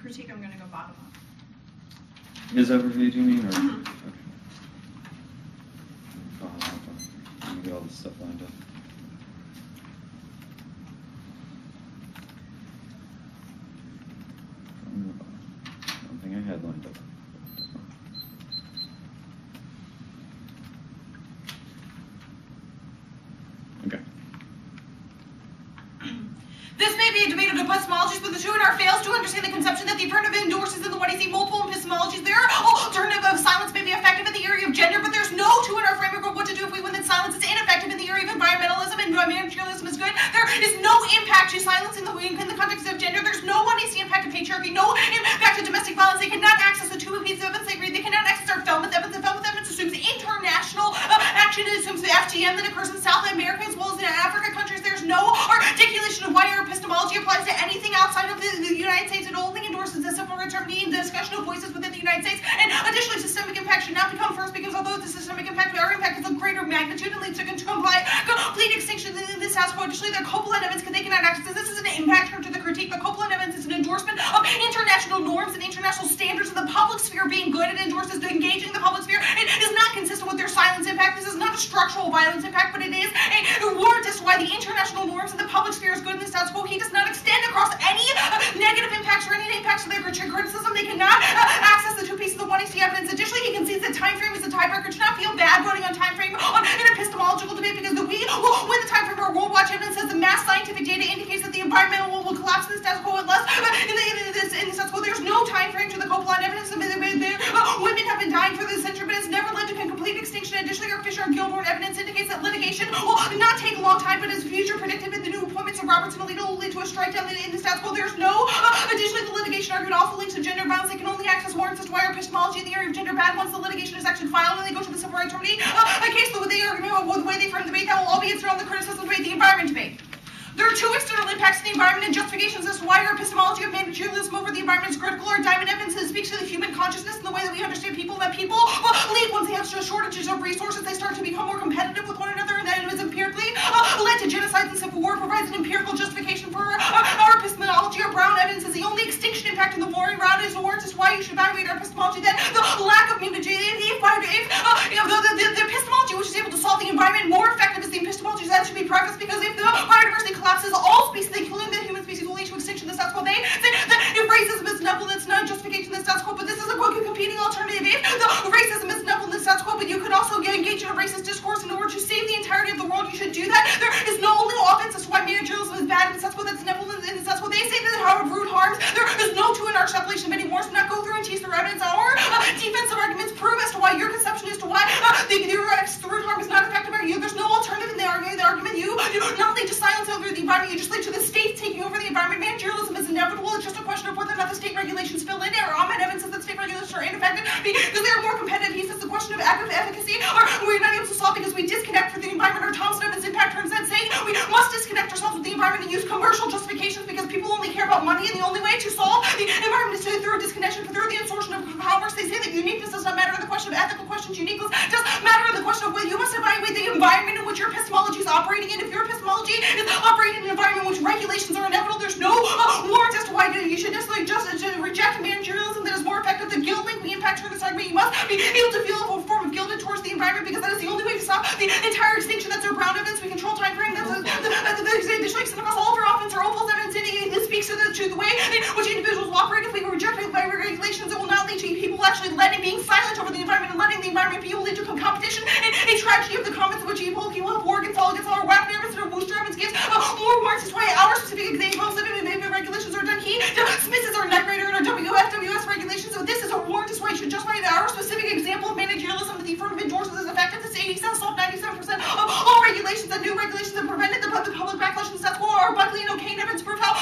critique, I'm going to go bottom up. His overview, do you mean? Or? Mm-hmm. Okay. Let me get all this stuff lined up. One thing I had lined up. Okay. This may be a debate of epistemologies, but the Chouinard fails to understand the conception that the affirmative endorses in the what I see multiple epistemologies. Their alternative of silence may be effective in the area of gender, but there's no Chouinard framework of what to do if we win that silence is ineffective in the area of environmentalism and materialism is good. There is no impact to silence in the context of gender. There's no one is the impact of patriarchy, no impact of domestic violence. They cannot access the two pieces of evidence they agree. They cannot access our Fellmouth evidence. The Fellmouth evidence assumes international action. It assumes the FGM that occurs in South America as well as in Africa countries. There's no articulation of why our epistemology applies to anything outside of the United States. It only endorses the civil rights and the discussion of voices within the United States. And additionally, systemic impact should not become first because although the systemic impact, our impact is of greater magnitude and leads to complete extinction in this house. Additionally, the Copeland evidence, because they cannot access this is an impact to the critique. The Copeland evidence is an endorsement of international norms and international standards in the public sphere being good. It endorses engaging the public sphere. It is not consistent with their silence impact. This is not a structural violence impact, but it is a warrant as to why the international norms in the public sphere is good in the status quo. He does not extend across any negative impacts or any impacts of their criticism. They cannot access the two pieces of the 1AC evidence. Additionally, he concedes that time frame is a tiebreaker. Do not feel bad voting on time frame on an epistemological debate because we will win the time frame. Our World Watch evidence says the mass scientific data indicates that the environment will collapse in the status quo unless in the status quo. There's no time frame to the Copeland evidence. Women have been dying for this century, but it's never led to complete extinction. Additionally, our Fisher and Gilmore evidence indicates that litigation will not take a long time, but is future predicted that the new appointments of Roberts and Alito will lead to a strike down in the status quo. There's no additionally the litigation argument also links to gender violence. They can only access warrants as to why our epistemology in the area of gender bad once the litigation is actually filed and they go to the civil rights attorney. A case the way they argue the way they frame the debate that will all be answered on the criticism debate, the environment debate. There are two external impacts to the environment and justifications as to why our epistemology of materialism over the environment is critical. Our diamond evidence speaks to the human consciousness and the way that we understand people, that people leave once they have shortages of resources. They start to become more competitive with one another, and that it was empirically led to genocide and civil war. Provides an empirical justification for our epistemology. Our Brown evidence is the only extinction impact in the warring round is warrants as to why you should evaluate our epistemology. Then the lack of the epistemology which is able to solve the environment more effective is the epistemology that should be prefaced because if the biodiversity collapses, all species, including the human species, will lead to extinction. The status quo. They say that if racism is noble, that's not justification. The status quo, but this is a competing alternative. If the racism is noble, the status quo, but you could also engage in a racist discourse in order to save the entirety of the world. You should do that. There is no only offense as to why materialism is bad in the status quo. That's noble in the status quo. They say that how root harms. There is no to an articulation of any more. So not go through and tease their evidence. Our defensive arguments prove as to why your conception as to why the root harm is not effective. There's no alternative in the argument. You do not lead to silence over the environment. You just lead to the state taking over the environment. Materialism is inevitable. It's just a question of whether or not the state regulations fill in. Or Ahmed Evans says that state regulations are ineffective because they are more competitive. He says the question of active efficacy or we're not able to solve because we disconnect from the environment. Or Thompson Evans' impact turns out saying we must disconnect ourselves with the environment and use commercial justifications because people only care about money, and the only way to solve the environment is through a disconnection, through the insertion of commerce. They say that uniqueness does not matter in the question of ethical questions. Uniqueness does matter in the question of whether you must evaluate the environment in which your epistemology is operating in. If your epistemology is operating in an environment in which regulations are inevitable, there's no warrant as to why you should necessarily just reject materialism that is more effective than guilt link. We impact through this argument. You must be able to feel a form of guilt towards the environment because that is the only way to stop the entire extinction. That's our Brown evidence. We control time frame. That's the strikes across all of our offense or opals evidence. This speaks to the way in which individuals will operate. If we reject regulations, it will not lead to people actually being silent over the environment and letting the environment be. It will lead to competition and a tragedy of the comments of which people have war against all our whack nervous and our booster evidence gives more warrants. That's why our specific examples of regulations are done. He dismisses our net rater and our WFWS regulations. So this is a warrant. That's why you should justify our specific example of managerialism that the affirmative endorses as effective. This 97% of all regulations and new regulations that prevented the public backlash in the status quo are Buckley and O'Kane evidence proof how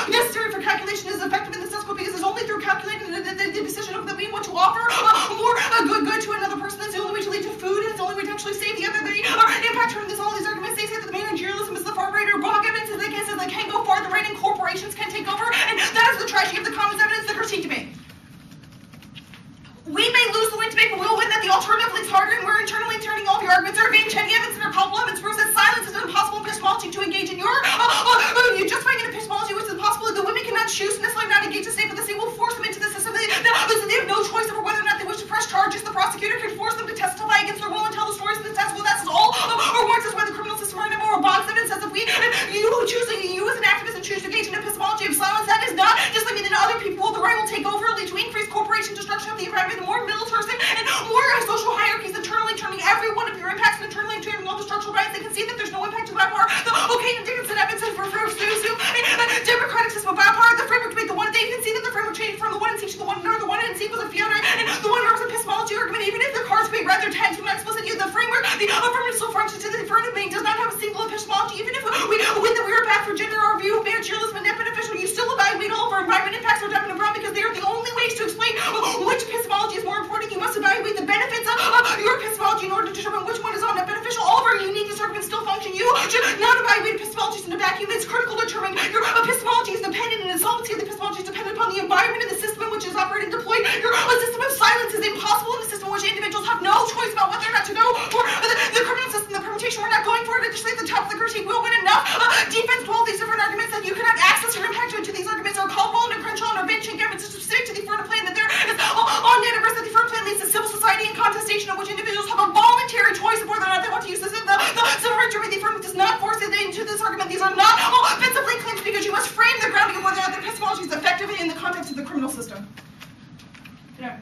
necessary for calculation is effective in the status quo because it's only through calculating the decision of that we want to offer more good to another person. That's the only way to lead to food, and it's the only way to actually save the other. Impact from all these arguments. They say that the managerialism is the far greater Bach evidence, and they say they can't go far. The right and corporations can take over, and that is the tragedy of the commons evidence, the critique debate. We may lose the link debate, but we'll win that the alternative links harder, and we're internally turning all of your arguments. Our vain Cheney evidence and our Pablo evidence proves that silence is an impossible epistemology to engage in. You're justifying an epistemology which is impossible. The women cannot choose necessarily not engage the state, but the state will force charges, the prosecutor can force them to testify against their will and tell the stories of the test. Well, that's all. Or warrants us why the criminal system right now bogs them and says if you as an activist and choose to engage in epistemology of silence, that is not just like that other people, the right will take over, lead to increased corporation destruction of the environment, more militarism, and more social hierarchies internally, turning every one of your impacts internally into all the structural rights. They can see that there's no impact to BIPOR. The O'Kane and Dickinson evidence for democratic system of BIPOR, the framework to make the one, they can see that the framework changed from the one in C to the one another, the one in C was a fiat, and the one was epistemology argument, even if the cards may read their tags from not explicit use, the framework, the affirmative still functions to the affirmative domain does not have a single epistemology, even if we are back for gender or view of materialism and net beneficial, you still evaluate all of our environment impacts are Diamond and Brown because they are the only ways to explain which epistemology is more important. You must evaluate the benefits of your epistemology in order to determine which one is on net beneficial. All of our uniqueness arguments still function. You should not evaluate epistemologies in a vacuum. It's critical to determine your epistemology is dependent and the solvency of the epistemology is dependent upon the environment and the system in which is operating deployed. Your system of silence is impossible in a system in which individuals have no choice about whether or not to go for the criminal system, the permutation. We're not going for it. Just like the top of the critique will win enough defense to all these different arguments that you cannot access or impact to these arguments are called Baldwin, Crenshaw, and Vinci and Gabbard specific to the Furna plan that there is on net averse that the Furna plan leads to civil society and contestation of which individuals have a voluntary choice of whether or not they want to use this. The civil rights argument, the Furna does not force it into this argument. These are not all offensive link claims because you must frame the grounding of whether or not the epistemology is effective in the context of the criminal system. Yeah.